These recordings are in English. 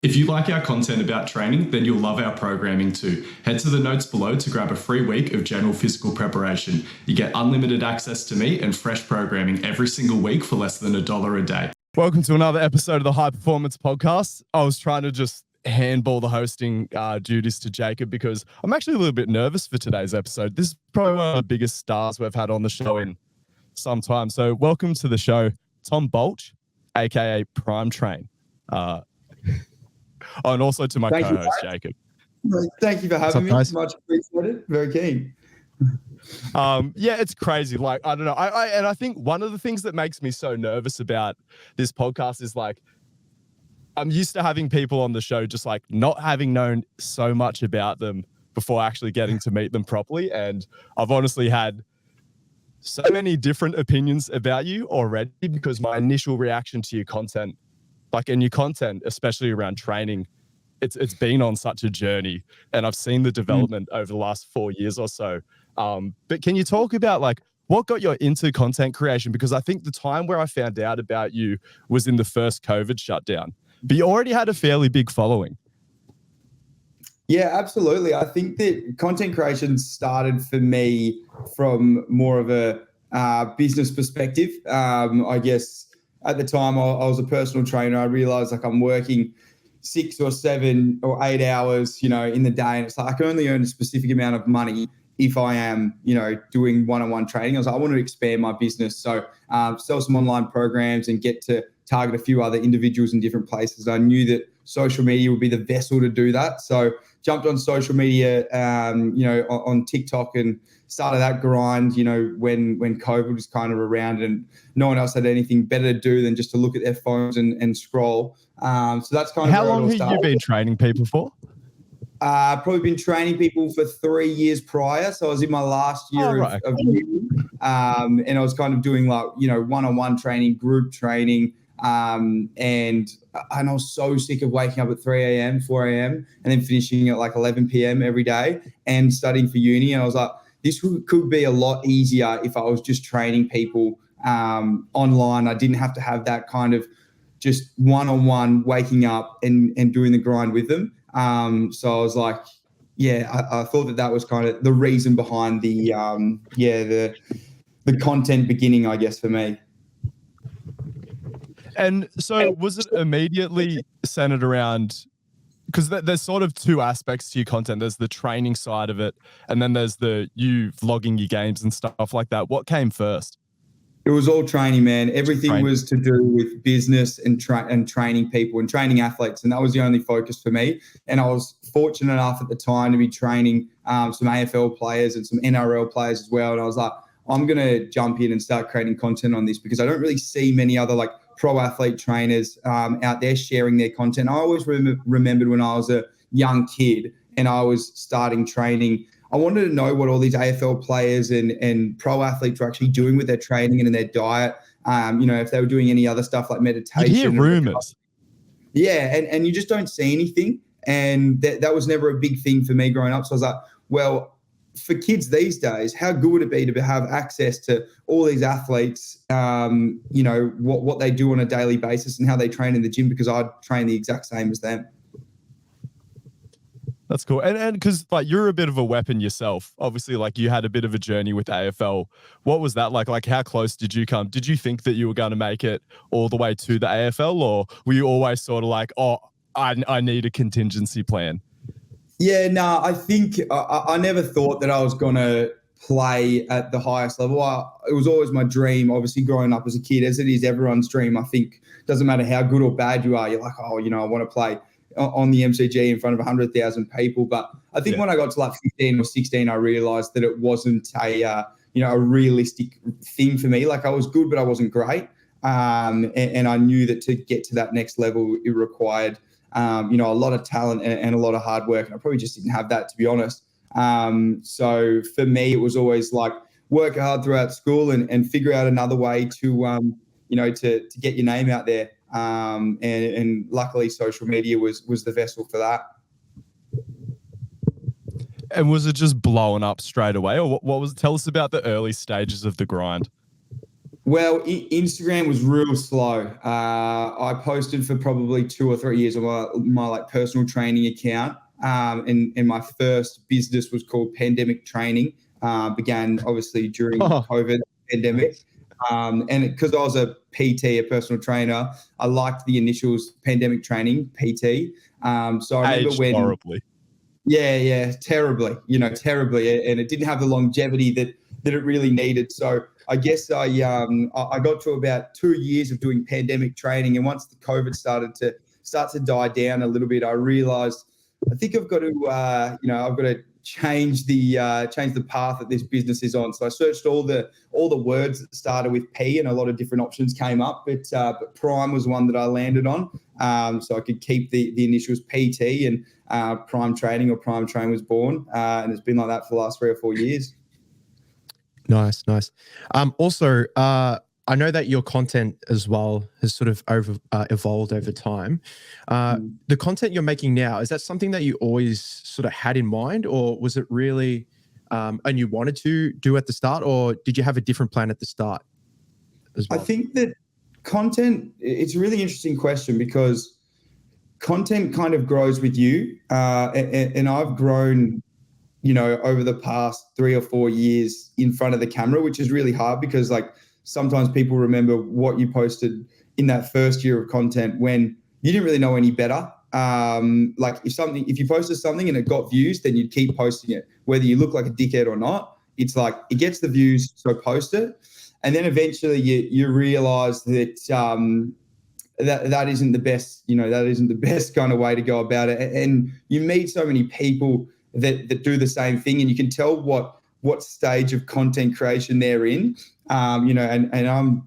If you like our content about training, then you'll love our programming too. Head to the notes below to grab a free week of general physical preparation. You get unlimited access to me and fresh programming every single week for less than $1 a day. Welcome to another episode of the High Performance Podcast. I was trying to just handball the hosting duties to Jacob because I'm actually a little bit nervous for today's episode. This is probably one of the biggest stars we've had on the show in some time. So welcome to the show, Tom Baulch, AKA Prime Train. And also to my co-host, Jacob. Thank you for having me. Much appreciated. Very keen. Yeah, it's crazy. Like, I don't know. I think one of the things that makes me so nervous about this podcast is like, I'm used to having people on the show just like not having known so much about them before actually getting to meet them properly. And I've honestly had so many different opinions about you already because my initial reaction to your content, especially around training, it's been on such a journey, and I've seen the development over the last 4 years or so. But can you talk about like what got you into content creation? Because I think the time where I found out about you was in the first COVID shutdown, but you already had a fairly big following. Yeah, absolutely. I think that content creation started for me from more of a business perspective. I guess at the time I was a personal trainer. I realized like I'm working 6 or 7 or 8 hours, in the day. And it's like, I can only earn a specific amount of money if I am, doing one-on-one training. I was like, I want to expand my business. So sell some online programs and get to target a few other individuals in different places. I knew that social media would be the vessel to do that. So jumped on social media, on TikTok and started that grind, when COVID was kind of around and no one else had anything better to do than just to look at their phones and scroll. So that's kind of how long have you been training people for? Probably been training people for 3 years prior. So I was in my last year of uni, and I was kind of doing like, one-on-one training, group training. And I was so sick of waking up at 3 a.m., 4 a.m., and then finishing at like 11 p.m. every day and studying for uni. And I was like, this could be a lot easier if I was just training people online. I didn't have to have that kind of just one-on-one waking up and doing the grind with them. So I was like, I thought that was kind of the reason behind the content beginning, I guess, for me. And so was it immediately centered around, because there's sort of two aspects to your content. There's the training side of it, and then there's you vlogging your games and stuff like that. What came first? It was all training, man. Everything was to do with business and training people and training athletes. And that was the only focus for me. And I was fortunate enough at the time to be training some AFL players and some NRL players as well. And I was like, I'm going to jump in and start creating content on this because I don't really see many other like pro athlete trainers out there sharing their content. I always remembered when I was a young kid and I was starting training, I wanted to know what all these AFL players and pro athletes were actually doing with their training and in their diet. If they were doing any other stuff like meditation. You hear rumors. Yeah, and you just don't see anything. And that was never a big thing for me growing up. So I was like, well, for kids these days, how good would it be to have access to all these athletes, what they do on a daily basis and how they train in the gym, because I'd train the exact same as them. That's cool. And because like you're a bit of a weapon yourself, obviously, like you had a bit of a journey with AFL. What was that like? Like how close did you come? Did you think that you were going to make it all the way to the AFL, or were you always sort of like, oh, I need a contingency plan? Yeah, no, I think I never thought that I was going to play at the highest level. It was always my dream, obviously growing up as a kid, as it is everyone's dream. I think it doesn't matter how good or bad you are. You're like, I want to play on the MCG in front of 100,000 people. But I think when I got to like 15 or 16, I realized that it wasn't a realistic thing for me. Like I was good, but I wasn't great. And I knew that to get to that next level, it required, a lot of talent and a lot of hard work. And I probably just didn't have that, to be honest. So for me, it was always like work hard throughout school and figure out another way to get your name out there. And luckily social media was the vessel for that. And was it just blowing up straight away, or what was? Tell us about the early stages of the grind. Well, Instagram was real slow. I posted for probably 2 or 3 years on my like personal training account. And my first business was called Pandemic Training. Began obviously during COVID pandemic. And because I was a PT, a personal trainer, I liked the initials Pandemic Training, PT. So I remember when horribly. Yeah, terribly, terribly. And it didn't have the longevity that it really needed. So I guess I got to about 2 years of doing pandemic training. And once the COVID started to die down a little bit, I realized I think I've got to, I've got to change the path that this business is on. So I searched all the words that started with P, and a lot of different options came up, but Prime was one that I landed on. So I could keep the initials PT, and Prime Training or Prime Train was born, and it's been like that for the last 3 or 4 years. Nice. Also, I know that your content as well has sort of evolved over time. The content you're making now, is that something that you always sort of had in mind, or was it really, and you wanted to do at the start, or did you have a different plan at the start as well? I think that content, it's a really interesting question, because content kind of grows with you. And I've grown, over the past 3 or 4 years in front of the camera, which is really hard, because like sometimes people remember what you posted in that first year of content when you didn't really know any better. Like if you posted something and it got views, then you'd keep posting it, whether you look like a dickhead or not. It's like, it gets the views, so post it. And then eventually you realize that that isn't the best, that isn't the best kind of way to go about it. And you meet so many people that do the same thing, and you can tell what stage of content creation they're in. And I'm,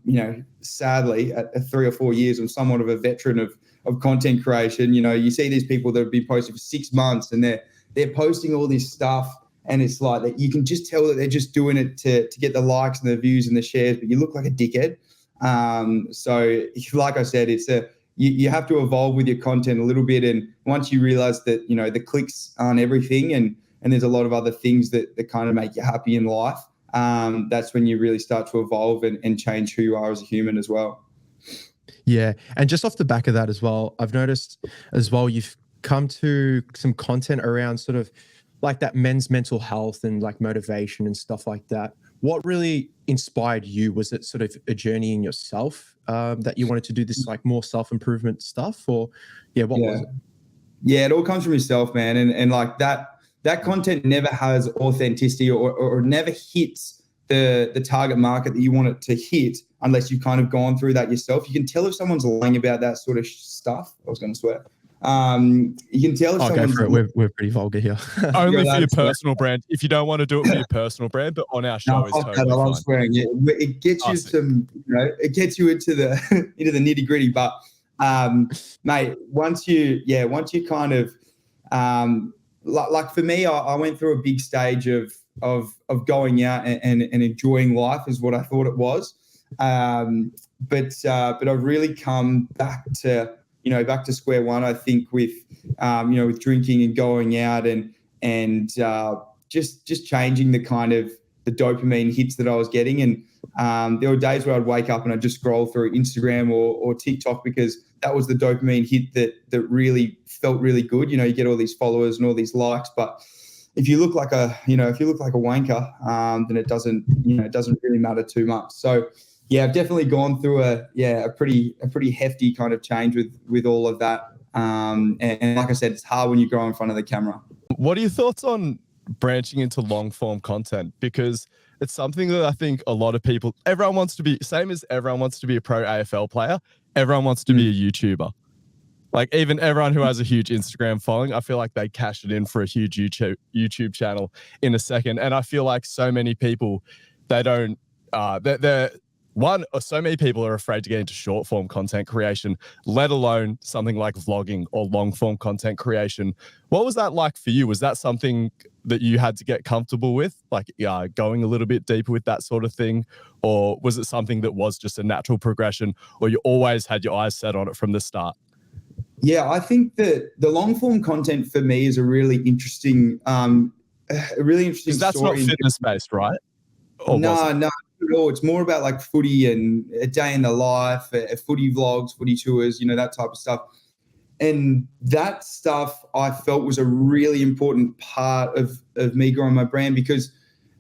sadly at 3 or 4 years, I'm somewhat of a veteran of content creation. You see these people that have been posting for 6 months, and they're posting all this stuff, and it's like that you can just tell that they're just doing it to get the likes and the views and the shares, but you look like a dickhead. So like I said, it's you have to evolve with your content a little bit. And once you realize that, the clicks aren't everything, and there's a lot of other things that kind of make you happy in life, that's when you really start to evolve and change who you are as a human as well. Yeah. And just off the back of that as well, I've noticed as well, you've come to some content around sort of like that men's mental health and like motivation and stuff like that. What really inspired you? Was it sort of a journey in yourself that you wanted to do this like more self-improvement stuff, or what was it? Yeah, it all comes from yourself, man. And like that content never has authenticity or never hits the target market that you want it to hit unless you've kind of gone through that yourself. You can tell if someone's lying about that sort of stuff. I was going to swear. You can tell if someone's... Go for it. We're pretty vulgar here. Only for your personal brand. If you don't want to do it for your personal brand, but on our show, it's totally fine. I love swearing. Yeah, it gets you some, it gets you into the nitty gritty. But mate, once you kind of like for me, I went through a big stage of going out and enjoying life is what I thought it was. But I've really come back to square one, I think, with drinking and going out and just changing the kind of the dopamine hits that I was getting. And there were days where I'd wake up and I'd just scroll through Instagram or TikTok, because that was the dopamine hit that really felt really good. You get all these followers and all these likes, but if you look like a wanker, then it doesn't really matter too much. So yeah, I've definitely gone through a pretty hefty kind of change with all of that. And like I said, it's hard when you grow in front of the camera. What are your thoughts on branching into long form content? Because it's something that I think a lot of people, everyone wants to be, same as everyone wants to be a pro AFL player, everyone wants to be a YouTuber. Like even everyone who has a huge Instagram following, I feel like they cash it in for a huge YouTube channel in a second. And I feel like so many people, so many people are afraid to get into short form content creation, let alone something like vlogging or long form content creation. What was that like for you? Was that something that you had to get comfortable with, like going a little bit deeper with that sort of thing? Or was it something that was just a natural progression, or you always had your eyes set on it from the start? Yeah, I think that the long form content for me is a really interesting Because that's story. not fitness based, right? No, at all. It's more about like footy and a day in the life, footy vlogs, footy tours, that type of stuff. And that stuff I felt was a really important part of me growing my brand because,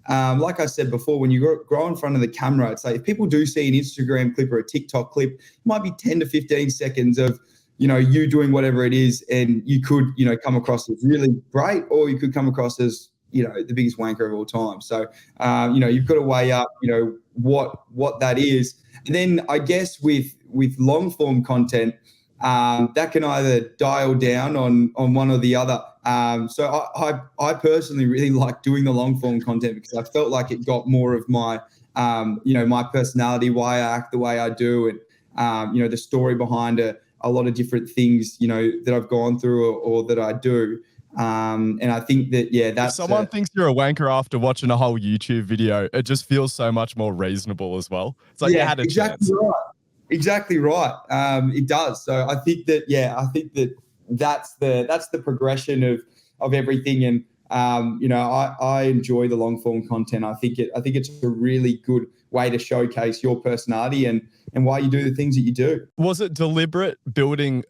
like I said before, when you grow in front of the camera, it's like if people do see an Instagram clip or a TikTok clip, it might be 10 to 15 seconds of, you doing whatever it is. And you could, come across as really great, or you could come across as, the biggest wanker of all time. So, you've got to weigh up, what that is. And then I guess with long form content, that can either dial down on one or the other. So I personally really like doing the long form content because I felt like it got more of my, my personality, why I act the way I do, and the story behind a lot of different things, that I've gone through or that I do. And I think that, that's... If someone thinks you're a wanker after watching a whole YouTube video, it just feels so much more reasonable as well. It's like you had a chance. Right. Exactly right. It does. So I think that, that's the progression of everything. And, I enjoy the long form content. I think it's a really good way to showcase your personality and why you do the things that you do. Was it deliberate building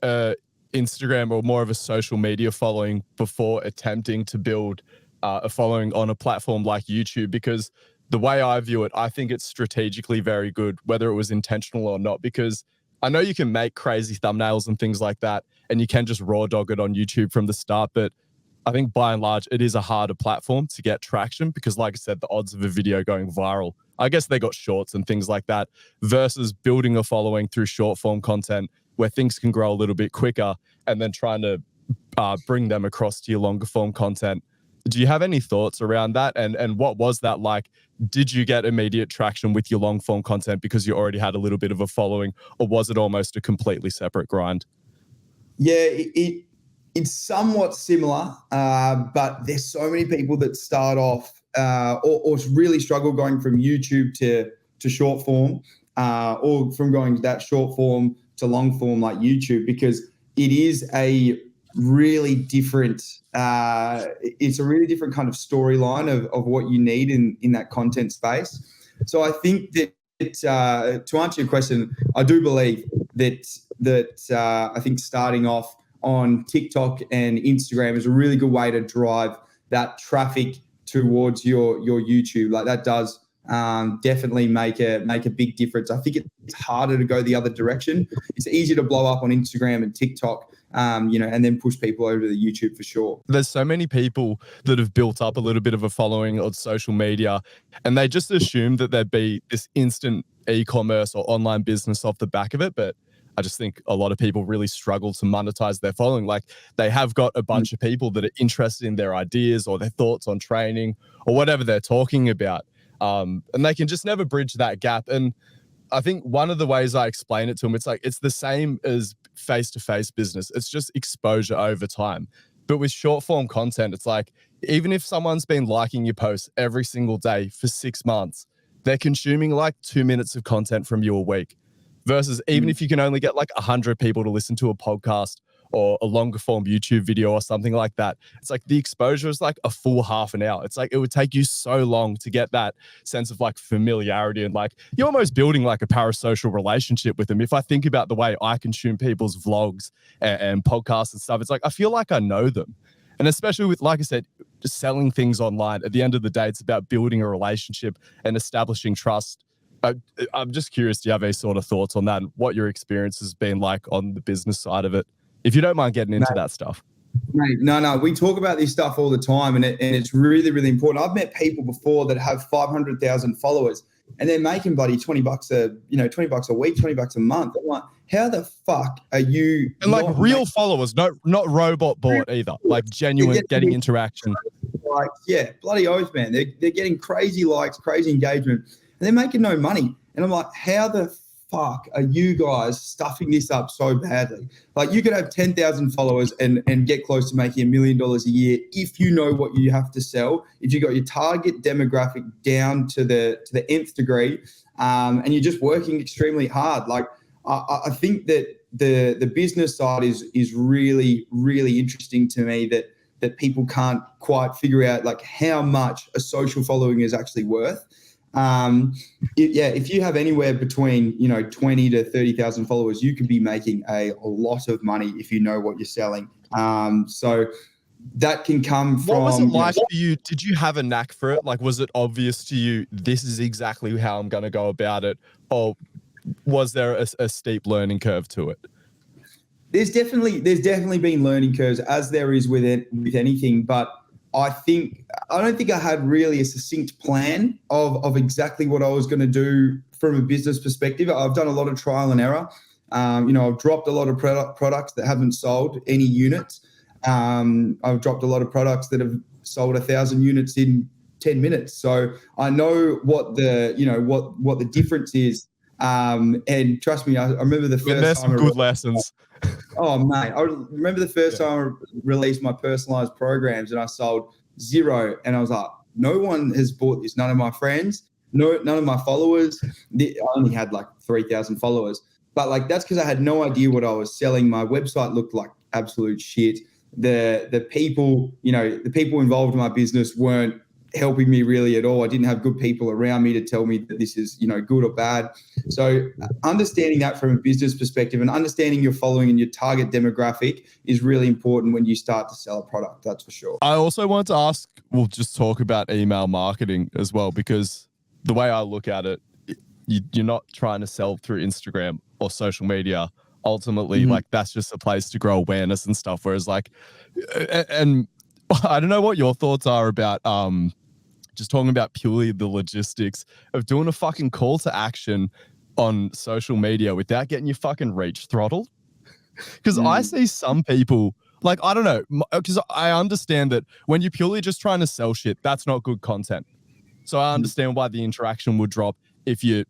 Instagram or more of a social media following before attempting to build a following on a platform like YouTube? Because the way I view it, I think it's strategically very good, whether it was intentional or not, because I know you can make crazy thumbnails and things like that, and you can just raw dog it on YouTube from the start. But I think by and large, it is a harder platform to get traction because, like I said, the odds of a video going viral, I guess they got shorts and things like that, versus building a following through short form content where things can grow a little bit quicker and then trying to bring them across to your longer form content. Do you have any thoughts around that? And what was that like? Did you get immediate traction with your long form content because you already had a little bit of a following, or was it almost a completely separate grind? Yeah, it's somewhat similar, but there's so many people that start off or really struggle going from YouTube to short form, or from going that short form to long form like YouTube, because it is a really different it's a really different kind of storyline of what you need in that content space. So I think that to answer your question, I do believe that I think starting off on TikTok and Instagram is a really good way to drive that traffic towards your YouTube. Like that does definitely make a big difference. I think it's harder to go the other direction. It's easier to blow up on Instagram and TikTok, and then push people over to the YouTube for sure. There's so many people that have built up a little bit of a following on social media, and they just assume that there'd be this instant e-commerce or online business off the back of it. But I just think a lot of people really struggle to monetize their following. Like they have got a bunch of people that are interested in their ideas or their thoughts on training or whatever they're talking about. And they can just never bridge that gap. And I think one of the ways I explain it to them, it's like, it's the same as face-to-face business. It's just exposure over time. But with short form content, it's like, even if someone's been liking your posts every single day for 6 months, they're consuming like 2 minutes of content from you a week. Versus even if you can only get like 100 people to listen to a podcast or a longer form YouTube video or something like that, it's like the exposure is like a full half an hour. It's like it would take you so long to get that sense of like familiarity, and like you're almost building like a parasocial relationship with them. If I think about the way I consume people's vlogs and podcasts and stuff, it's like I feel like I know them. And especially with, like I said, just selling things online, at the end of the day, it's about building a relationship and establishing trust. I'm just curious, do you have any sort of thoughts on that and what your experience has been like on the business side of it? If you don't mind getting into that stuff. Mate, no, we talk about this stuff all the time, and it's really, really important. I've met people before that have 500,000 followers, and they're making bloody $20 $20 a week, $20 a month. I'm like, how the fuck are you? And like real followers, not robot bought either, like genuine getting interaction. Like, yeah, bloody oath, man. They're getting crazy likes, crazy engagement, and they're making no money. And I'm like, how the fuck are you guys stuffing this up so badly? Like, you could have 10,000 followers and get close to making $1 million a year if you know what you have to sell, if you got your target demographic down to the nth degree, and you're just working extremely hard. Like, I think that the business side is really, really interesting to me, that people can't quite figure out like how much a social following is actually worth. If you have anywhere between 20 to 30,000 followers, you could be making a lot of money if you know what you're selling. So that can come from. What was it like for you? Did you have a knack for it? Like, was it obvious to you, this is exactly how I'm going to go about it? Or was there a steep learning curve to it? There's definitely been learning curves, as there is with anything, but I don't think I had really a succinct plan of exactly what I was going to do from a business perspective. I've done a lot of trial and error. I've dropped a lot of products that haven't sold any units. I've dropped a lot of products that have sold 1,000 units in 10 minutes. So I know what the difference is. And trust me, I remember the first there's time. Some good lessons. Oh, mate. I remember the first time I released my personalized programs and I sold 0. And I was like, no one has bought this. None of my friends, none of my followers. I only had like 3,000 followers. But like that's because I had no idea what I was selling. My website looked like absolute shit. The people involved in my business weren't helping me really at all. I didn't have good people around me to tell me that this is, good or bad. So understanding that from a business perspective and understanding your following and your target demographic is really important when you start to sell a product. That's for sure. I also wanted to ask, we'll just talk about email marketing as well, because the way I look at it, you're not trying to sell through Instagram or social media. Ultimately, like that's just a place to grow awareness and stuff. Whereas like, and I don't know what your thoughts are about, just talking about purely the logistics of doing a fucking call to action on social media without getting your fucking reach throttled. Because I see some people, like, I don't know, because I understand that when you're purely just trying to sell shit, that's not good content. So I understand why the interaction would drop if you're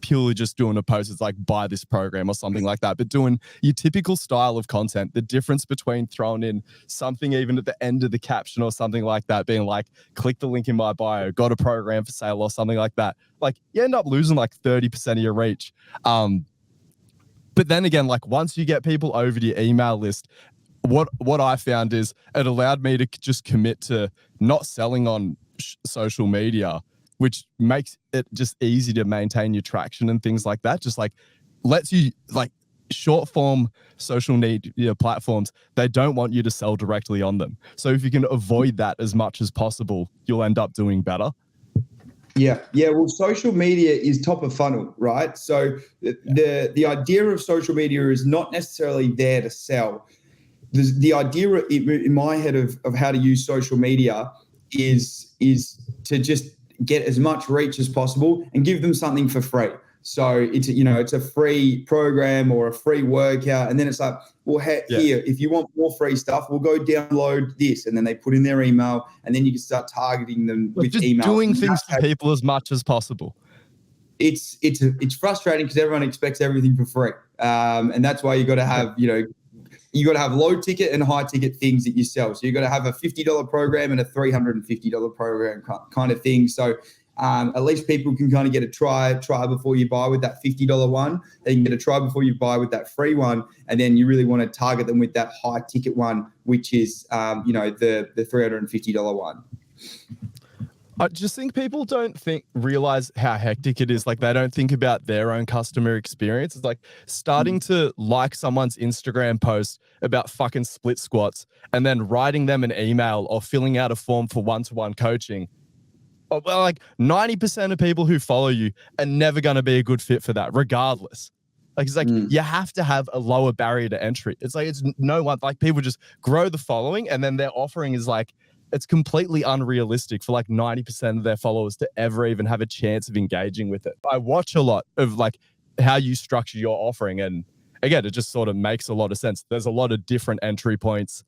purely just doing a post. It's like, buy this program or something like that. But doing your typical style of content, the difference between throwing in something even at the end of the caption or something like that, being like, click the link in my bio, got a program for sale or something like that. Like you end up losing like 30% of your reach. But then again, like once you get people over to your email list, what I found is it allowed me to just commit to not selling on social media, which makes it just easy to maintain your traction and things like that. Just like lets you, like short form social media platforms, they don't want you to sell directly on them. So if you can avoid that as much as possible, you'll end up doing better. Yeah. Well, social media is top of funnel, right? So the idea of social media is not necessarily there to sell. The idea in my head of how to use social media is to just get as much reach as possible and give them something for free. So it's a free program or a free workout. And then it's like, well, here, if you want more free stuff, we'll go download this. And then they put in their email and then you can start targeting them with just email. Doing things for people as much as possible. It's frustrating because everyone expects everything for free. And that's why you got to have, you got to have low ticket and high ticket things that you sell. So you got to have a $50 program and a $350 program kind of thing. So at least people can kind of get a try before you buy with that $50 one. They can get a try before you buy with that free one. And then you really want to target them with that high ticket one, which is, the $350 one. I just think people don't realize how hectic it is. Like they don't think about their own customer experience. It's like starting to like someone's Instagram post about fucking split squats and then writing them an email or filling out a form for one-to-one coaching. Well, like 90% of people who follow you are never going to be a good fit for that, regardless. Like it's like you have to have a lower barrier to entry. It's like it's no one, like people just grow the following and then their offering is like, it's completely unrealistic for like 90% of their followers to ever even have a chance of engaging with it. I watch a lot of like how you structure your offering. And again, it just sort of makes a lot of sense. There's a lot of different entry points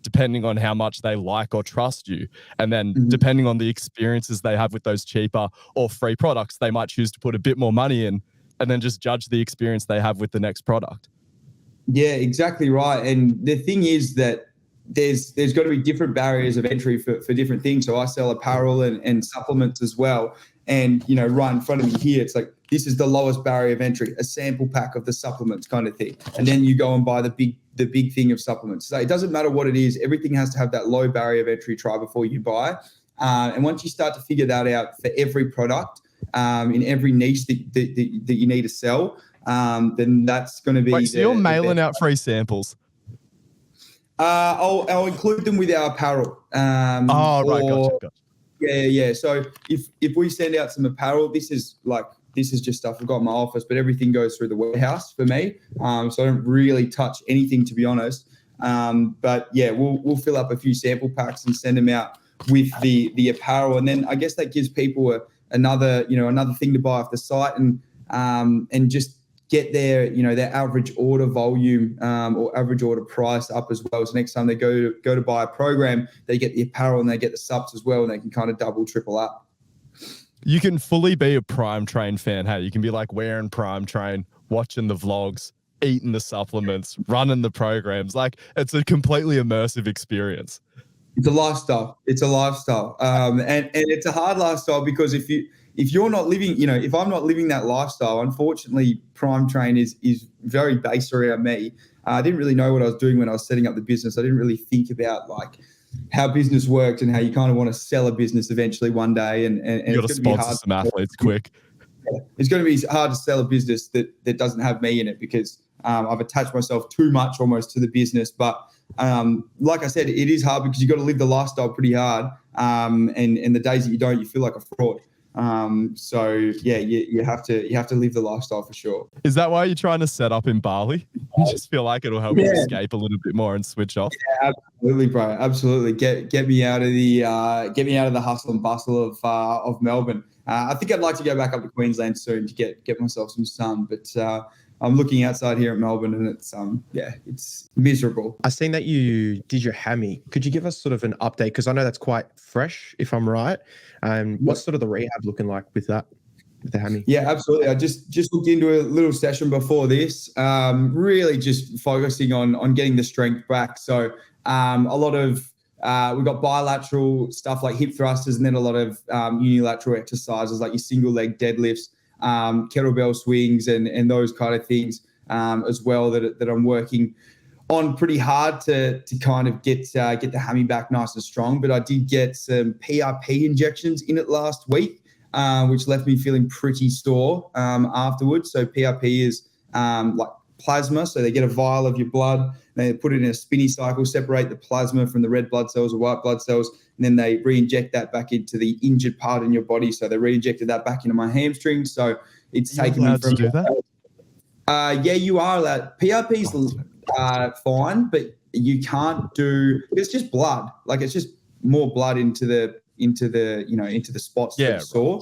depending on how much they like or trust you. And then depending on the experiences they have with those cheaper or free products, they might choose to put a bit more money in and then just judge the experience they have with the next product. Yeah, exactly right. And the thing is that there's got to be different barriers of entry for different things. So I sell apparel and supplements as well. And, right in front of me here, it's like, this is the lowest barrier of entry, a sample pack of the supplements kind of thing. And then you go and buy the big thing of supplements. So it doesn't matter what it is. Everything has to have that low barrier of entry, try before you buy. And once you start to figure that out for every product, in every niche that you need to sell, then that's going to be. Wait, so you're mailing out free samples? I'll include them with our apparel. Right, gotcha. Yeah. So if we send out some apparel, this is just stuff I've got in my office, but everything goes through the warehouse for me. So I don't really touch anything, to be honest. But yeah, we'll fill up a few sample packs and send them out with the apparel, and then I guess that gives people another thing to buy off the site, and just get their average order volume or average order price up as well. So next time they go to buy a program, they get the apparel and they get the subs as well, and they can kind of double, triple up. You can fully be a Prime Train fan. Hey, you can be like wearing Prime Train, watching the vlogs, eating the supplements, running the programs. Like, it's a completely immersive experience. It's a lifestyle. And it's a hard lifestyle, because if you're not living, if I'm not living that lifestyle, unfortunately, Prime Train is very based around me. I didn't really know what I was doing when I was setting up the business. I didn't really think about like how business worked and how you kind of want to sell a business eventually one day. And you got to sponsor some athletes quick. It's going to be hard to sell a business that doesn't have me in it, because I've attached myself too much almost to the business. But like I said, it is hard because you've got to live the lifestyle pretty hard. And the days that you don't, you feel like a fraud. So yeah, you have to live the lifestyle for sure. Is that why you're trying to set up in Bali? You just feel like it'll help you escape a little bit more and switch off? Yeah, absolutely, bro. Absolutely. Get me out of the hustle and bustle of Melbourne. I think I'd like to go back up to Queensland soon to get myself some sun, but I'm looking outside here at Melbourne, and it's miserable. I've seen that you did your hammy. Could you give us sort of an update? Because I know that's quite fresh, if I'm right. What's sort of the rehab looking like with that, with the hammy? Yeah, absolutely. I just looked into a little session before this, really just focusing on getting the strength back. So a lot of we've got bilateral stuff like hip thrusters, and then a lot of unilateral exercises like your single leg deadlifts, kettlebell swings, and those kind of things as well that I'm working on pretty hard to kind of get the hammy back nice and strong. But I did get some PRP injections in it last week, which left me feeling pretty sore afterwards. So PRP is like plasma. So they get a vial of your blood, they put it in a spinny cycle, separate the plasma from the red blood cells or white blood cells, and then they re-inject that back into the injured part in your body. So they re-injected that back into my hamstring. So it's taken me from... to do that? Yeah, you are allowed. PRP's fine, but you can't do... It's just blood. Like, it's just more blood into the spots that it's sore.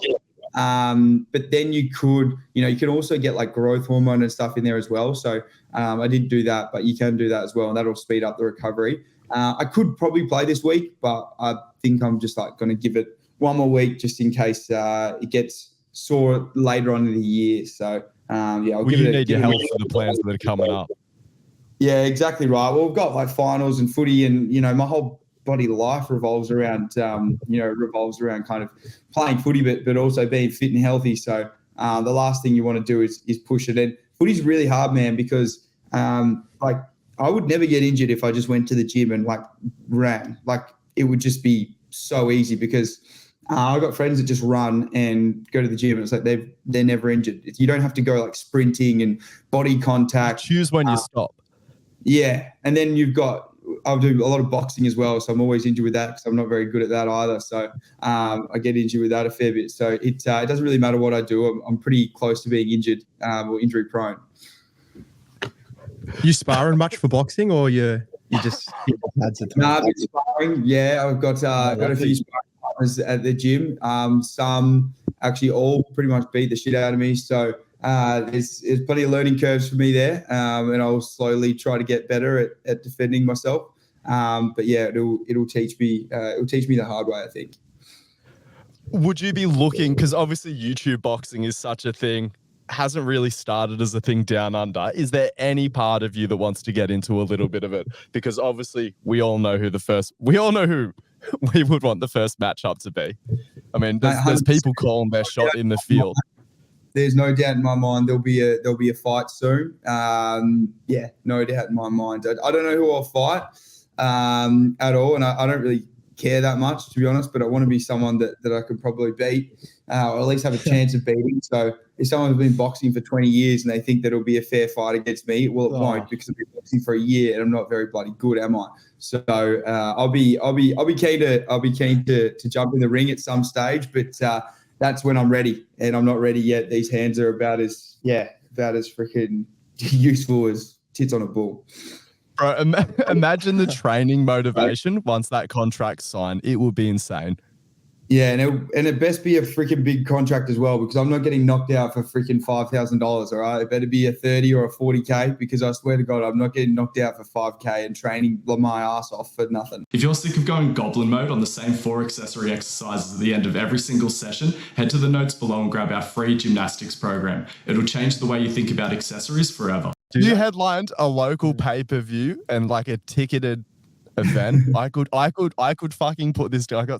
But then you can also get like growth hormone and stuff in there as well. So I did do that, but you can do that as well, and that'll speed up the recovery. I could probably play this week, but I think I'm just like going to give it one more week just in case it gets sore later on in the year. So I'll give it. You need your help for the plans that are coming up. Yeah, exactly right. Well, we've got like finals and footy, and my whole body life revolves around kind of playing footy, but also being fit and healthy. So the last thing you want to do is push it in. Footy's really hard, man, because like I would never get injured if I just went to the gym and like ran. Like it would just be so easy, because I've got friends that just run and go to the gym, and it's like they're never injured. You don't have to go like sprinting and body contact. Choose when you stop. Yeah, and then I'll do a lot of boxing as well, so I'm always injured with that because I'm not very good at that either. So I get injured with that a fair bit. So it doesn't really matter what I do. I'm pretty close to being injured or injury prone. You sparring much for boxing, or you just hit the pads at times? I've been sparring. Yeah, I've got a few sparring partners at the gym. Some actually all pretty much beat the shit out of me. So there's plenty of learning curves for me there, and I'll slowly try to get better at defending myself. But yeah, it'll teach me the hard way, I think. Would you be looking, because obviously YouTube boxing is such a thing, hasn't really started as a thing down under. Is there any part of you that wants to get into a little bit of it? Because obviously we all know who we would want the first matchup to be. I mean, there's people calling their shot in the field. There's no doubt in my mind there'll be a fight soon. Yeah, no doubt in my mind. I don't know who I'll fight at all, and I don't really care that much, to be honest, but I want to be someone that I could probably beat, or at least have a chance of beating. So if someone's been boxing for 20 years and they think that it'll be a fair fight against me, well, it won't, because I've been boxing for a year and I'm not very bloody good, am I? So I'll be keen to jump in the ring at some stage, but that's when I'm ready, and I'm not ready yet. These hands are about as freaking useful as tits on a bull. Bro, imagine the training motivation once that contract's signed. It will be insane. Yeah, and it best be a freaking big contract as well, because I'm not getting knocked out for freaking $5,000, all right? It better be a 30 or a 40K, because I swear to God, I'm not getting knocked out for 5K and training my ass off for nothing. If you're sick of going goblin mode on the same 4 accessory exercises at the end of every single session, head to the notes below and grab our free gymnastics program. It'll change the way you think about accessories forever. You headlined a local pay-per-view and like a ticketed event. I could fucking put this together.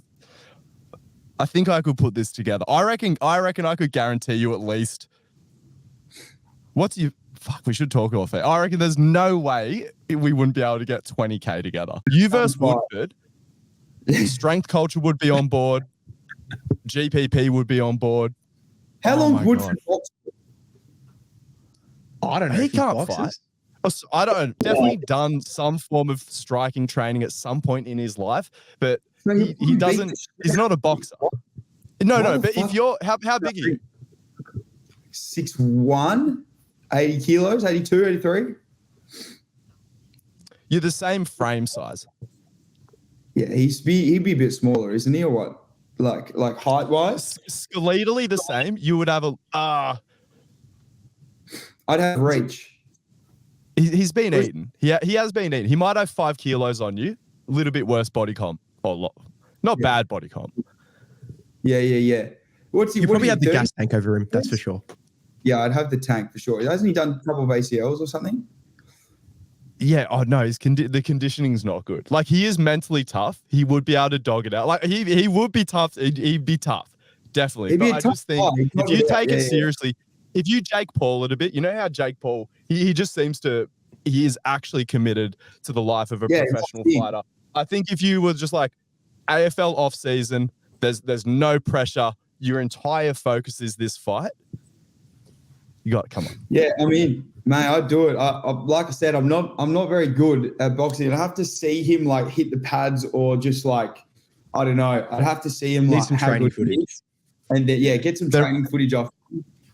I think I could put this together. I reckon I could guarantee you at least. We should talk off it. I reckon there's no way we wouldn't be able to get 20K together. You versus Woodford, strength culture would be on board. GPP would be on board. How long Woodford box? I don't know. He can't fight. I don't. Definitely done some form of striking training at some point in his life, but he doesn't. He's not a boxer. No. But if you're, how big are you? 6'1", 80 kilos, 82, 83. You're the same frame size. Yeah, he'd be a bit smaller, isn't he, or what? Like height wise, skeletally the same. You would have I'd have reach. He's been eaten. He has been eaten. He might have 5 kilos on you. A little bit worse body comp. Not bad body comp. Yeah. You probably have the gas tank over him. That's for sure. Yeah, I'd have the tank for sure. Hasn't he done a couple of ACLs or something? Yeah. Oh no, the conditioning's not good. Like, he is mentally tough. He would be able to dog it out. Like, he would be tough. He'd be tough, definitely. But I just think if you take it seriously, if you Jake Paul it a bit, you know how Jake Paul, he just seems to, he is actually committed to the life of a professional fighter. I think if you were just like AFL off season, there's no pressure. Your entire focus is this fight. You got it. Come on. Yeah, I mean, mate, I'd do it. Like I said, I'm not very good at boxing. I'd have to see him like hit the pads, or just like, I don't know. I'd have to see him like some training footage, and then, get some training footage off,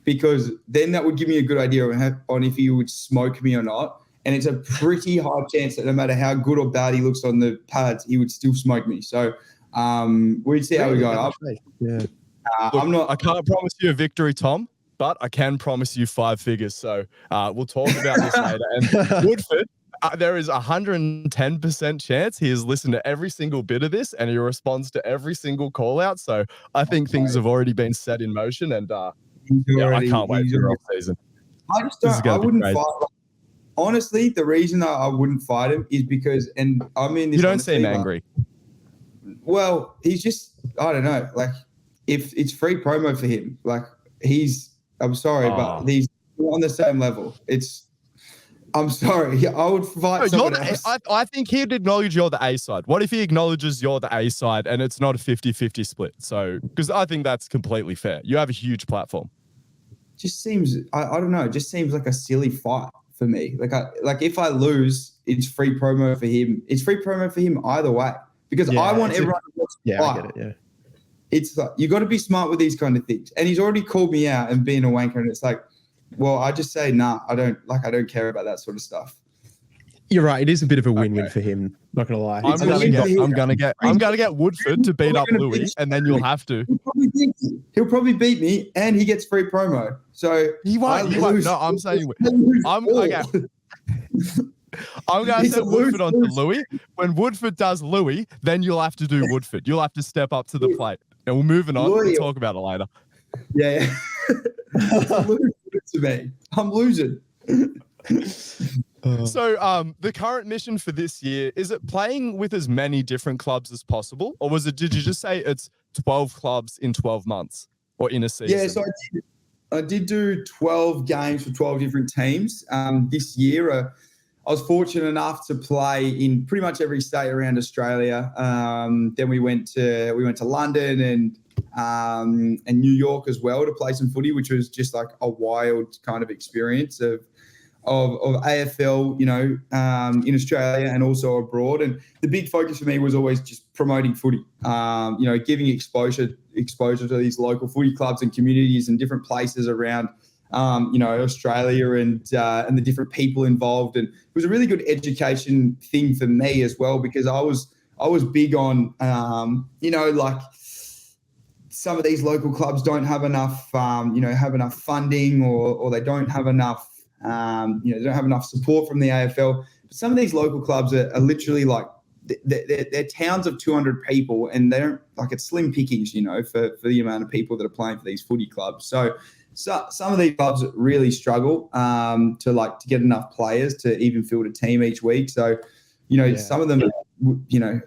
because then that would give me a good idea on if he would smoke me or not. And it's a pretty high chance that no matter how good or bad he looks on the pads, he would still smoke me. So we'd see how we go. Look, I can't promise you a victory, Tom, but I can promise you 5 figures. So we'll talk about this later. And Woodford, there is 110% chance he has listened to every single bit of this and he responds to every single call out. So I think things have already been set in motion, and I can't wait for the off season. I just don't. I wouldn't fight. Honestly, the reason I wouldn't fight him is because, and I mean, this you don't seem angry. Well, he's just, I don't know. Like, if it's free promo for him, like I'm sorry, but he's on the same level. I'm sorry. I would fight someone else. I think he'd acknowledge you're the A side. What if he acknowledges you're the A side and it's not a 50-50 split? So, because I think that's completely fair. You have a huge platform. Just seems, I don't know. It just seems like a silly fight for me. Like if I lose, it's free promo for him. It's free promo for him either way, because I want everyone to watch the fight. I get it. Yeah. It's like, you got to be smart with these kind of things. And he's already called me out and being a wanker, and it's like, well, I just say, nah, I don't care about that sort of stuff. You're right. It is a bit of a win-win for him. Not gonna lie. I'm gonna get Woodford to beat up Louis, and then you'll have to. He'll probably beat me, and he gets free promo. So he won't. No, I'm saying I'm going to set Woodford onto Louis. When Woodford does Louis, then you'll have to do Woodford. You'll have to step up to the plate. And we're moving on. We'll talk about it later. Yeah. I'm losing. So the current mission for this year, is it playing with as many different clubs as possible? Or did you just say it's 12 clubs in 12 months or in a season? Yeah, so I did do 12 games for 12 different teams this year. was fortunate enough to play in pretty much every state around Australia. Then we went to London and New York as well to play some footy, which was just like a wild kind of experience of AFL, in Australia and also abroad. And the big focus for me was always just promoting footy, giving exposure to these local footy clubs and communities and different places around, Australia and the different people involved. And it was a really good education thing for me as well, because I was big on, like some of these local clubs don't have enough, funding or they don't have enough, they don't have enough support from the AFL. But some of these local clubs are literally like they're towns of 200 people, and they don't like it's slim pickings, for the amount of people that are playing for these footy clubs. So some of these clubs really struggle to get enough players to even field a team each week. So, some of them,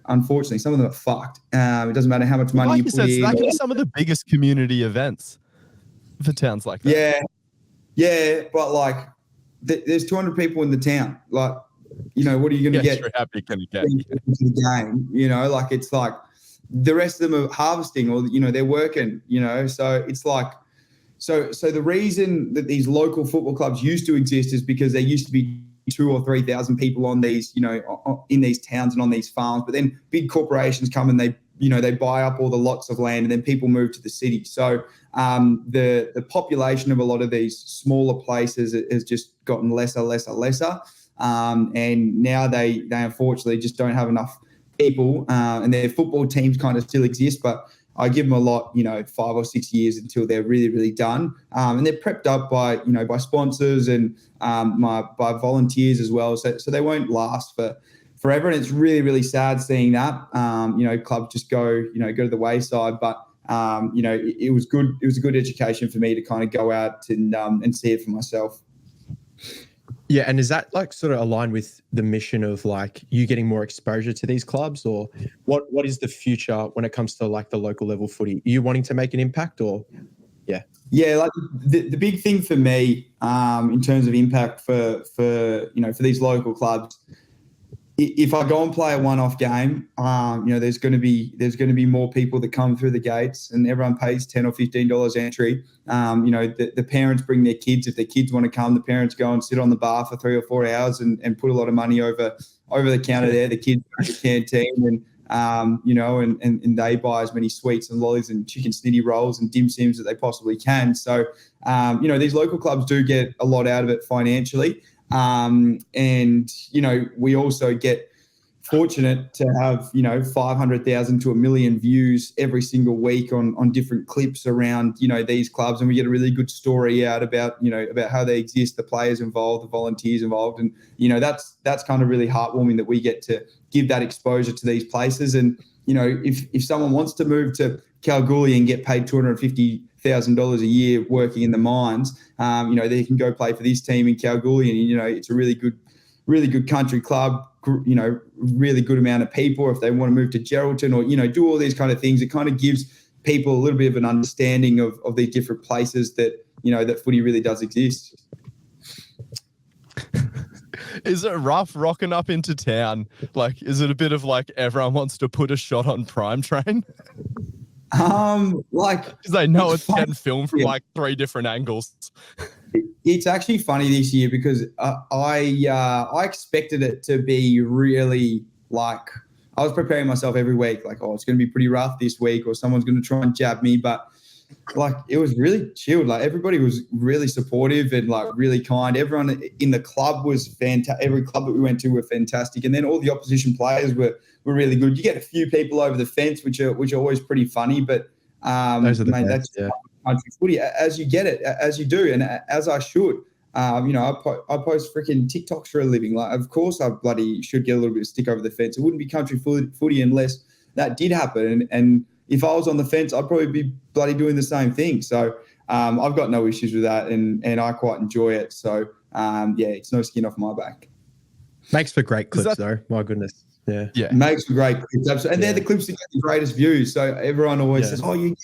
unfortunately, some of them are fucked. It doesn't matter how much money you put in. That can be some of the biggest community events for towns like that. Yeah, but there's 200 people in the town. What are you going to get? How big can you get? Into the game, it's like the rest of them are harvesting or, they're working, so it's like, so the reason that these local football clubs used to exist is because there used to be 2,000 or 3,000 people on these, in these towns and on these farms, but then big corporations come and they buy up all the lots of land and then people move to the city. So the population of a lot of these smaller places has just gotten lesser. And now they unfortunately just don't have enough people, and their football teams kind of still exist, but I give them a lot, 5 or 6 years until they're really, really done. And they're prepped up by sponsors and by volunteers as well. So they won't last for forever. And it's really, really sad seeing that, clubs just go to the wayside. But, it was good. It was a good education for me to kind of go out and see it for myself. Yeah. And is that sort of aligned with the mission of you getting more exposure to these clubs, or what is the future when it comes to the local level footy? Are you wanting to make an impact or? Yeah. Yeah. The big thing for me, in terms of impact for these local clubs, if I go and play a one-off game, there's going to be more people that come through the gates, and everyone pays $10 or $15 entry. The parents bring their kids. If their kids want to come, the parents go and sit on the bar for 3 or 4 hours and put a lot of money over the counter there. The kids go to the canteen and they buy as many sweets and lollies and chicken snitty rolls and dim sims that they possibly can. So, these local clubs do get a lot out of it financially. We also get fortunate to have, 500,000 to 1 million views every single week on different clips around, these clubs. And we get a really good story out about how they exist, the players involved, the volunteers involved. And, that's kind of really heartwarming that we get to give that exposure to these places. And, if someone wants to move to Kalgoorlie and get paid $250,000 a year working in the mines, they can go play for this team in Kalgoorlie, and it's a really good country club, really good amount of people. If they want to move to Geraldton or do all these kind of things, it kind of gives people a little bit of an understanding of these different places that that footy really does exist. Is it rough rocking up into town? Is it a bit of everyone wants to put a shot on Prime Train? Because they know it's getting filmed from 3 different angles. It's actually funny this year because I expected it to be really I was preparing myself every week, it's going to be pretty rough this week, or someone's going to try and jab me, but it was really chilled. Everybody was really supportive and really kind. Everyone in the club was fantastic. Every club that we went to were fantastic, and then all the opposition players were really good. You get a few people over the fence, which are always pretty funny, but those are the best, that's country footy as you get it, as you do, and as I should. I post freaking TikToks for a living. Of course, I bloody should get a little bit of stick over the fence. It wouldn't be country footy unless that did happen. And if I was on the fence, I'd probably be bloody doing the same thing. So I've got no issues with that, and I quite enjoy it. So it's no skin off my back. Makes for great clips, though. My goodness. Yeah. Makes for great clips. Absolutely. And they're the clips that get the greatest views. So everyone always says, oh, you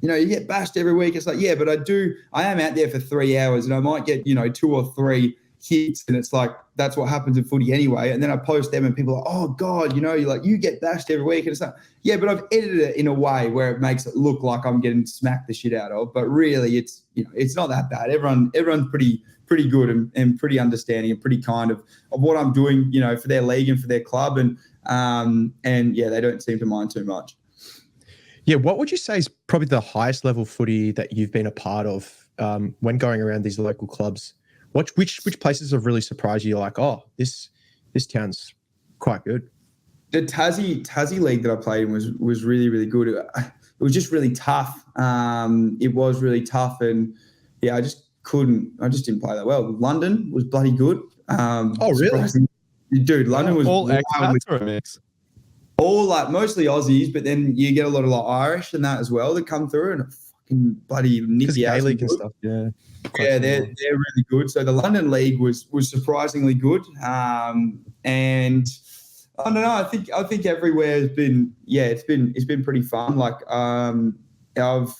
get bashed every week. It's but I am out there for 3 hours, and I might get, 2 or 3 hits, and it's like that's what happens in footy anyway. And then I post them, and people are like, "Oh God, you get bashed every week," and it's like, yeah, but I've edited it in a way where it makes it look like I'm getting smacked the shit out of, but really, it's it's not that bad. Everyone's pretty good and pretty understanding and pretty kind of what I'm doing, for their league and for their club, and yeah, they don't seem to mind too much. Yeah, what would you say is probably the highest level footy that you've been a part of when going around these local clubs? Which places have really surprised you? You're like, oh, this town's quite good. The Tassie league that I played in was really, really good. It was just really tough. It was really tough, and yeah, I just didn't play that well. London was bloody good. Oh, really? Dude, London was all expats or a mix? All mostly Aussies, but then you get a lot of Irish and that as well that come through, and fucking bloody nippy ass Gaelic and stuff. Yeah, yeah, they're really good. So the London league was surprisingly good, and I don't know. I think everywhere has been it's been pretty fun. Like I've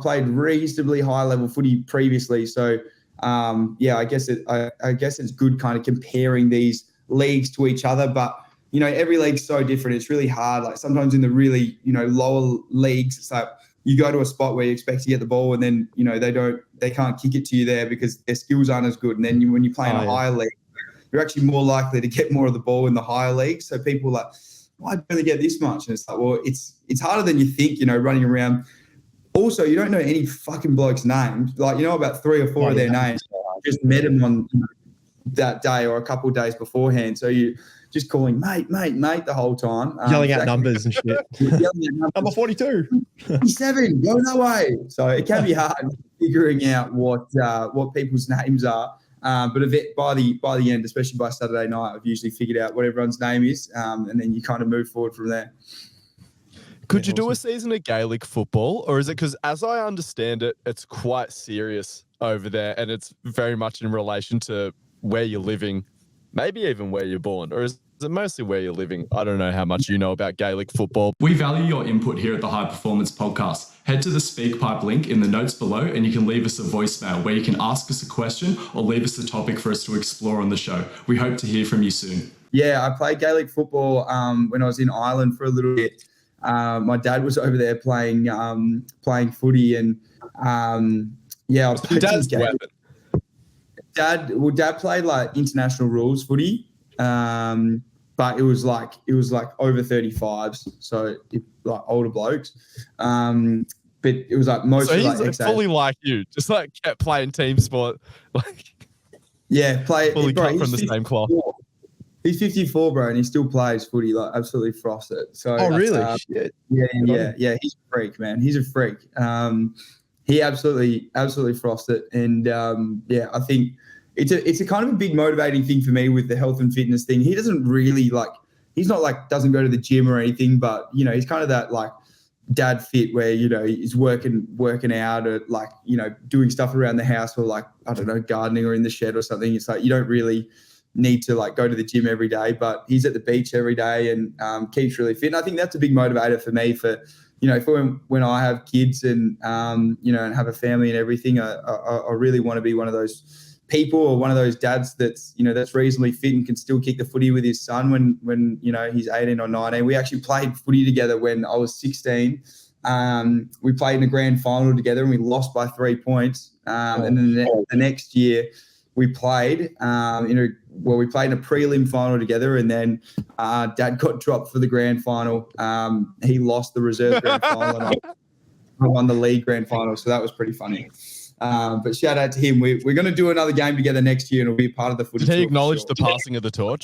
played reasonably high level footy previously, so I guess it's good kind of comparing these leagues to each other, but every league's so different. It's really hard. Like sometimes in the really, lower leagues, it's like you go to a spot where you expect to get the ball and then, they can't kick it to you there because their skills aren't as good. And then when you play in a higher league, you're actually more likely to get more of the ball in the higher league. So people are like, why do you only get this much? And it's like, well, it's harder than you think, running around. Also, you don't know any fucking blokes' names. Like, about 3 or 4 of their names. Just met them on that day or a couple of days beforehand. So you just calling mate the whole time. Yelling out numbers and shit. Number 42. 57, go that way. So it can be hard figuring out what people's names are. But by the end, especially by Saturday night, I've usually figured out what everyone's name is, and then you kind of move forward from there. Could you do a season of Gaelic football, or is it because, as I understand it, it's quite serious over there, and it's very much in relation to where you're living, maybe even where you're born, or is it mostly where you're living? I don't know how much you know about Gaelic football. We value your input here at the High Performance Podcast. Head to the SpeakPipe link in the notes below and you can leave us a voicemail where you can ask us a question or leave us a topic for us to explore on the show. We hope to hear from you soon. Yeah, I played Gaelic football when I was in Ireland for a little bit. My dad was over there playing footy, and I was playing Dad's weapon. Dad played like international rules footy, but it was like over 35s, so like older blokes. But it was like mostly. So he's fully like you, just like kept playing team sport, like fully cut from the same cloth. He's 54, bro, and he still plays footy, like absolutely frosts it. So, really? Shit. Yeah. He's a freak, man. He's a freak. He absolutely frosts it, and I think it's a kind of a big motivating thing for me with the health and fitness thing. He doesn't really he's not like doesn't go to the gym or anything, but he's kind of that like dad fit where he's working out or like doing stuff around the house or like I don't know, gardening or in the shed or something. It's like you don't really need to like go to the gym every day, but he's at the beach every day and keeps really fit. And I think that's a big motivator for me for when I have kids and and have a family and everything. I really want to be one of those people or one of those dads that's that's reasonably fit and can still kick the footy with his son when he's 18 or 19. We actually played footy together when I was 16. We played in a grand final together and we lost by 3 points. And then the next year we played in a prelim final together, and then Dad got dropped for the grand final. He lost the reserve grand final and I won the league grand final, so that was pretty funny. But shout out to him. We're going to do another game together next year, and it'll be part of the footy. Did he acknowledge the passing of the torch?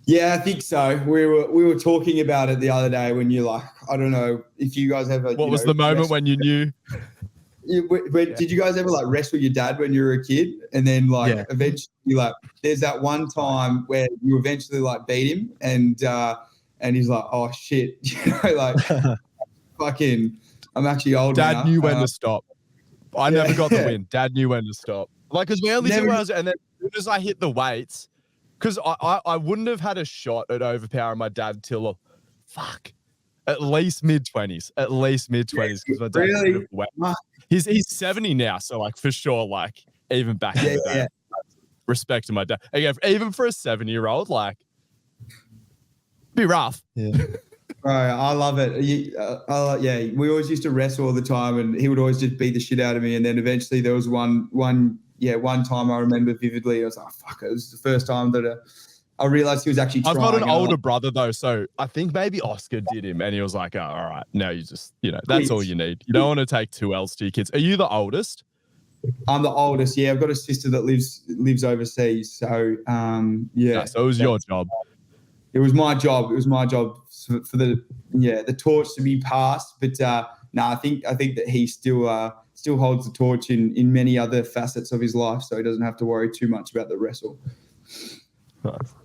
Yeah, I think so. We were talking about it the other day when you're like, I don't know if you guys ever. What was the moment when you knew? Did you guys ever like wrestle your dad when you were a kid, and then eventually there's that one time where you eventually like beat him, and he's like, oh shit, fucking, I'm actually old. Dad knew when to stop. I never got the win. Dad knew when to stop. Like, because we only did when I was, and then as soon as I hit the weights, because I wouldn't have had a shot at overpowering my dad till at least mid-20s. At least mid-20s, because my dad really? He's 70 now, so like for sure, like even back in the day. respect to my dad. Again, even for a 7-year-old, like, be rough. Yeah. Bro, I love it. Yeah, we always used to wrestle all the time, and he would always just beat the shit out of me. And then eventually there was one time I remember vividly. I was like, fuck, it was the first time that I realized he was actually trying. I've got an older brother though, so I think maybe Oscar did him, and he was like, oh, all right, now you just, that's all you need. You don't want to take 2 L's to your kids. Are you the oldest? I'm the oldest. Yeah, I've got a sister that lives overseas. So yeah. So it was your job. It was my job. It was my job for the torch to be passed. But no, I think that he still holds the torch in many other facets of his life, so he doesn't have to worry too much about the wrestle. Nice.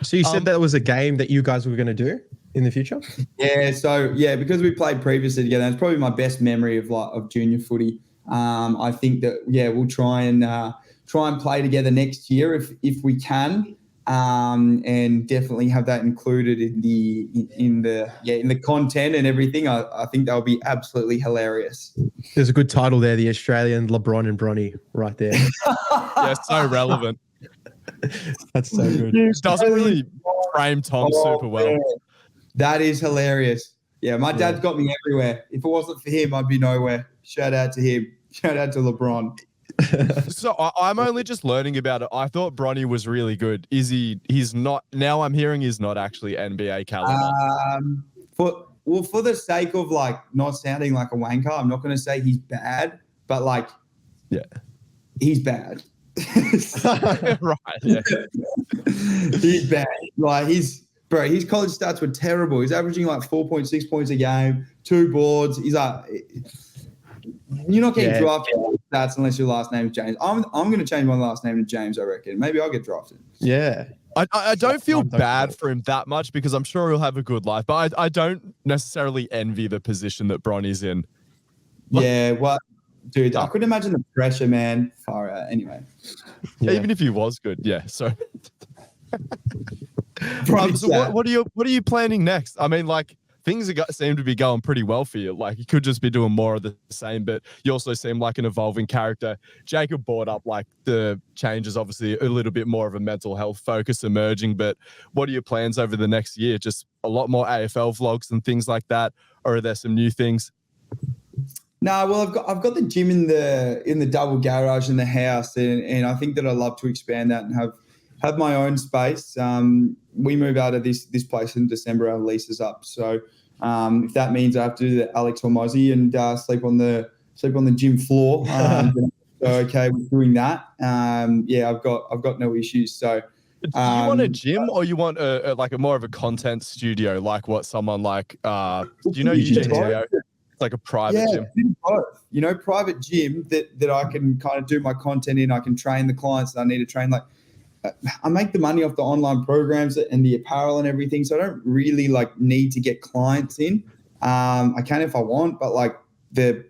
So you said that was a game that you guys were going to do in the future? Yeah. So yeah, because we played previously together, it's probably my best memory of junior footy. I think that we'll try and play together next year if we can. And definitely have that included in the content and everything. I think that'll be absolutely hilarious. There's a good title there, the Australian LeBron and Bronny, right there. Yeah, so relevant. That's so good. It doesn't really frame Tom super well. Man. That is hilarious. Yeah, my dad's got me everywhere. If it wasn't for him, I'd be nowhere. Shout out to him. Shout out to LeBron. So I'm only just learning about it. I thought Bronny was really good. He's not, now I'm hearing he's not actually NBA caliber. For the sake of like not sounding like a wanker, I'm not going to say he's bad, but like, yeah, he's bad. Right. Yeah. He's bad. Like his college stats were terrible. He's averaging like 4.6 points a game, 2 boards. He's like, you're not getting drafted stats unless your last name is James. I'm going to change my last name to James, I reckon. Maybe I'll get drafted. Yeah. I don't feel bad for him that much because I'm sure he'll have a good life, but I don't necessarily envy the position that Bronny's in. Yeah, well, dude, I couldn't imagine the pressure, man. Far out. Anyway. Yeah. Even if he was good, yeah. So, so what are you planning next? I mean, like, things seem to be going pretty well for you. Like, you could just be doing more of the same, but you also seem like an evolving character. Jacob brought up like the changes, obviously a little bit more of a mental health focus emerging, but what are your plans over the next year? Just a lot more AFL vlogs and things like that? Or are there some new things? No, well, I've got the gym in the double garage in the house, and I think that I'd love to expand that and have my own space. We move out of this place in December. Our lease is up, so if that means I have to do the Alex Hormozzi and sleep on the gym floor, so okay with doing that. I've got no issues. So, do you want a gym or you want a more of a content studio, like what someone like do you know Eugene Teo? It's like a private gym. Both. Private gym that I can kind of do my content in. I can train the clients that I need to train. Like, I make the money off the online programs and the apparel and everything, so I don't really need to get clients in. I can if I want, but the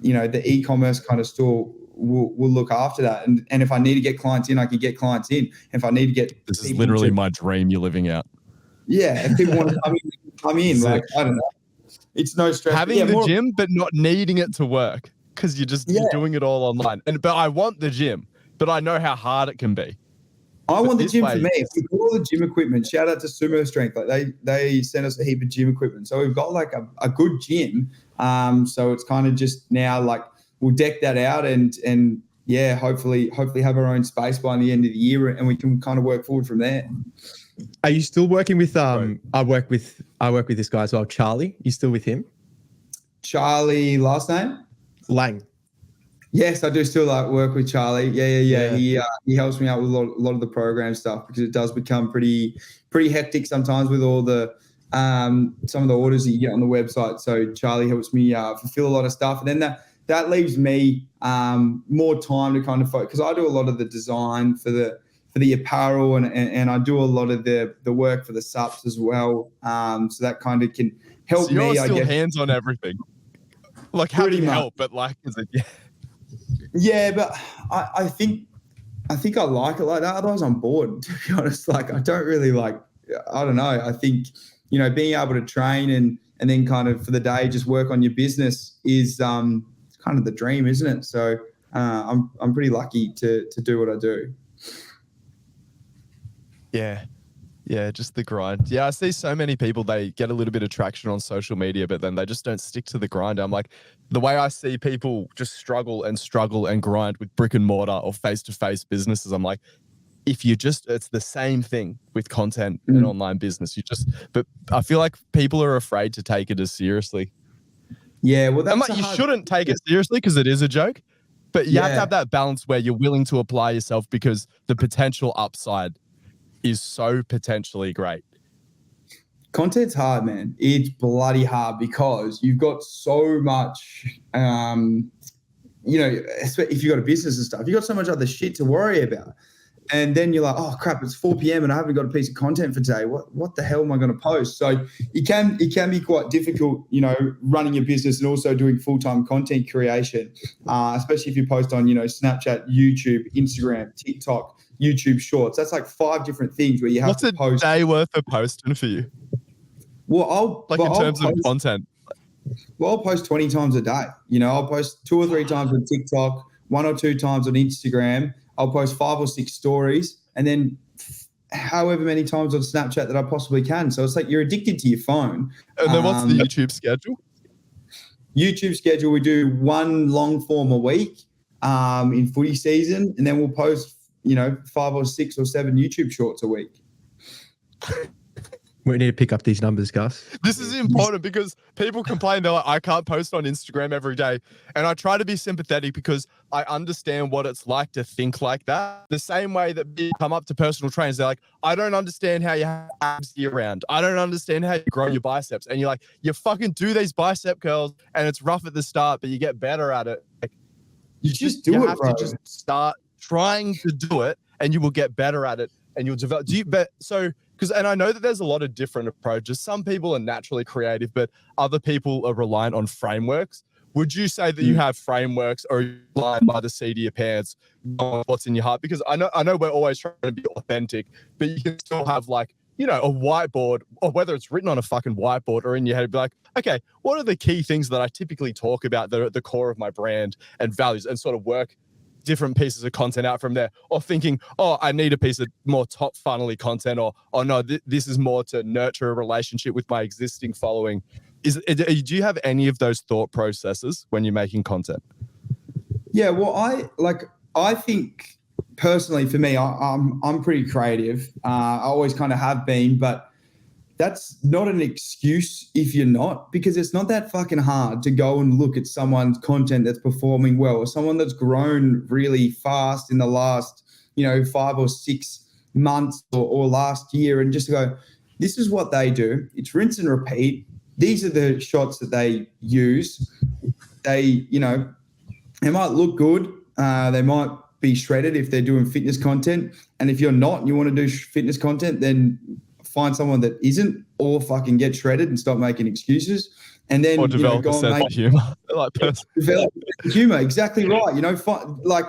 e-commerce kind of store will look after that. And if I need to get clients in, I can get clients in. If I need to get this is literally my dream you're living out. Yeah, if people want to come in. I don't know. It's no stress. Having the gym, but not needing it to work because you're doing it all online. But I want the gym, but I know how hard it can be. I want the gym for me. We've got all the gym equipment. Shout out to Sumo Strength. They sent us a heap of gym equipment. So we've got a good gym. So it's kind of just now we'll deck that out and hopefully have our own space by the end of the year, and we can kind of work forward from there. Are you still working with I work with this guy as well, Charlie. You still with him? Charlie, last name? Lang. Yes, I do still work with Charlie. Yeah. He helps me out with a lot of the program stuff because it does become pretty hectic sometimes with all the some of the orders that you get on the website. So Charlie helps me fulfill a lot of stuff, and then that leaves me more time to kind of focus because I do a lot of the design for the apparel and I do a lot of the work for the subs as well. So that kind of can help me. You're still hands on everything, having help, but Yeah, but I think I like it like that. Otherwise, I'm bored. To be honest, I don't really I don't know. I think being able to train and then kind of for the day just work on your business is kind of the dream, isn't it? So I'm pretty lucky to do what I do. Yeah, just the grind. Yeah, I see so many people, they get a little bit of traction on social media, but then they just don't stick to the grind. I'm like, the way I see people just struggle and grind with brick and mortar or face-to-face businesses, I'm like, if you just, it's the same thing with content and online business. But I feel like people are afraid to take it as seriously. Yeah, well, that's you shouldn't take it seriously because it is a joke, but you have to have that balance where you're willing to apply yourself because the potential upside is so potentially great. Content's hard, man. It's bloody hard because you've got so much, you know, if you've got a business and stuff, you've got so much other shit to worry about. And then you're like, oh crap, it's 4 p.m. and I haven't got a piece of content for today. What the hell am I going to post? So it can be quite difficult, you know, running your business and also doing full-time content creation, especially if you post on, you know, Snapchat, YouTube, Instagram, TikTok, YouTube Shorts. That's like 5 different things where you have to post. What's a day worth of posting for you? Well, in terms of content. Well, I'll post 20 times a day. You know, I'll post 2 or 3 times on TikTok, 1 or 2 times on Instagram. I'll post 5 or 6 stories, and then however many times on Snapchat that I possibly can. So it's like you're addicted to your phone. And then what's the YouTube schedule? YouTube schedule, we do 1 long form a week in footy season, and then we'll post, you know, 5 or 6 or 7 YouTube shorts a week. We need to pick up these numbers, Gus. This is important because people complain, they're like, I can't post on Instagram every day. And I try to be sympathetic because I understand what it's like to think like that. The same way that people come up to personal trainers, they're like, I don't understand how you have abs year round. I don't understand how you grow your biceps. And you're like, you fucking do these bicep curls and it's rough at the start, but you get better at it. Like, you have to just start trying to do it and you will get better at it and you'll develop. And I know that there's a lot of different approaches. Some people are naturally creative, but other people are reliant on frameworks. Would you say that you have frameworks, or are you blind by the seat of your pants, what's in your heart? Because I know we're always trying to be authentic, but you can still have, like, you know, a whiteboard, or whether it's written on a fucking whiteboard or in your head, be like, okay, what are the key things that I typically talk about that are at the core of my brand and values, and sort of work different pieces of content out from there, or thinking, oh, I need a piece of more top funnely content, or no, this is more to nurture a relationship with my existing following. Do you have any of those thought processes when you're making content? Yeah, well, I think personally for me, I'm pretty creative. I always kind of have been, but that's not an excuse if you're not, because it's not that fucking hard to go and look at someone's content that's performing well, or someone that's grown really fast in the last, you know, 5 or 6 months or last year, and just go, this is what they do. It's rinse and repeat. These are the shots that they use. They, you know, they might look good. They might be shredded if they're doing fitness content. And if you're not and you want to do fitness content, then find someone that isn't, or fucking get shredded and stop making excuses. And then, or develop a sense of humor. Develop humor, exactly right. You know, like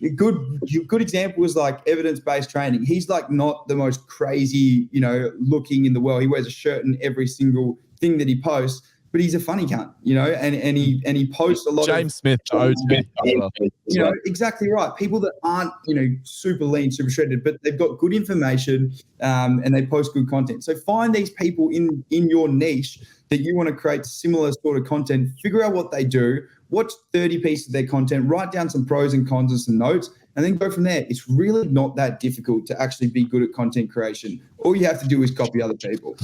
a good example is like evidence-based training. He's like not the most crazy, you know, looking in the world. He wears a shirt in every single thing that he posts, but he's a funny cunt, you know, and he posts a lot James Smith owes me. You know, exactly right. People that aren't, you know, super lean, super shredded, but they've got good information and they post good content. So find these people in your niche that you want to create similar sort of content, figure out what they do, watch 30 pieces of their content, write down some pros and cons and some notes, and then go from there. It's really not that difficult to actually be good at content creation. All you have to do is copy other people.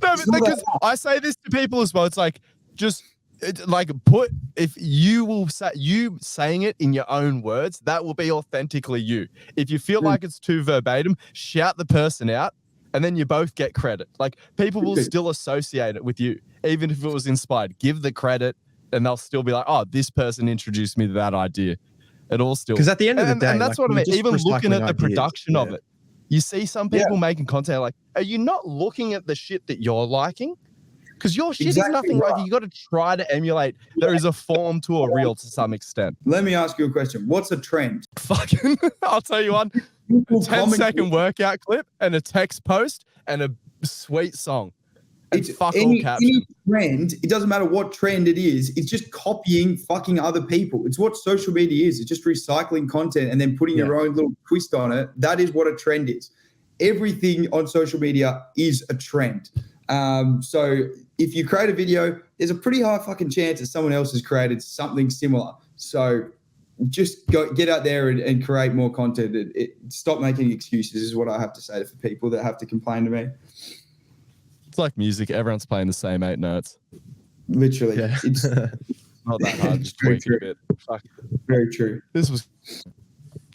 No, but because I say this to people as well. It's like, just if you will say, you saying it in your own words, that will be authentically you. If you feel like it's too verbatim, shout the person out, and then you both get credit. Like, people will still associate it with you, even if it was inspired. Give the credit, and they'll still be like, oh, this person introduced me to that idea. It all still, because at the end of the day, and that's what I mean. Even looking at the production of it, you see some people making content like, are you not looking at the shit that you're liking? Because your shit is nothing like it. You got to try to emulate. There is a form to a reel to some extent. Let me ask you a question. What's a trend? Fucking, I'll tell you one. 10-second workout clip and a text post and a sweet song. And It's fuck all any captions. trend. It doesn't matter what trend it is. It's just copying fucking other people. It's what social media is. It's just recycling content and then putting your own little twist on it. That is what a trend is. Everything on social media is a trend. So if you create a video, there's a pretty high fucking chance that someone else has created something similar. So just get out there and create more content. Stop making excuses is what I have to say for people that have to complain to me. It's like music. Everyone's playing the same 8 notes. Literally. Yeah. It's Not that hard. Just Very tweak it a true. bit. Fuck. very true. This was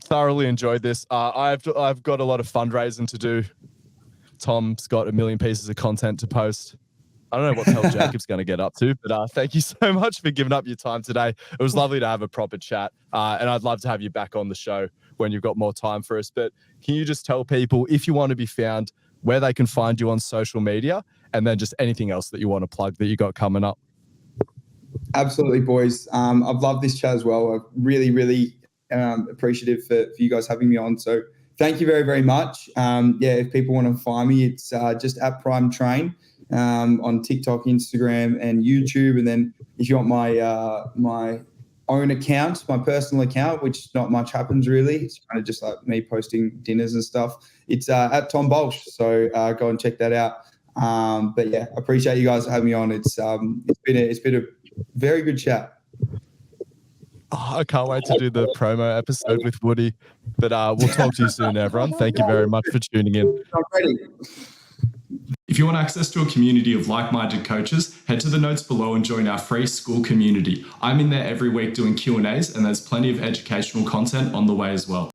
thoroughly enjoyed this. I've got a lot of fundraising to do. Tom's got a million pieces of content to post. I don't know what the hell Jacob's going to get up to, but thank you so much for giving up your time today. It was lovely to have a proper chat, and I'd love to have you back on the show when you've got more time for us. But can you just tell people, if you want to be found, where they can find you on social media, and then just anything else that you want to plug that you got coming up? Absolutely, boys. I've loved this chat as well. I'm really, really appreciative for you guys having me on. So thank you very, very much. If people want to find me, it's just at Prime Train on TikTok, Instagram, and YouTube. And then if you want my own account, my personal account, which not much happens really, it's kind of just like me posting dinners and stuff. It's at Tom Baulch. So go and check that out. But yeah, I appreciate you guys having me on. It's been a very good chat. Oh, I can't wait to do the promo episode with Woody. But we'll talk to you soon, everyone. Thank you very much for tuning in. I'm ready. If you want access to a community of like-minded coaches, head to the notes below and join our free school community. I'm in there every week doing Q&As, and there's plenty of educational content on the way as well.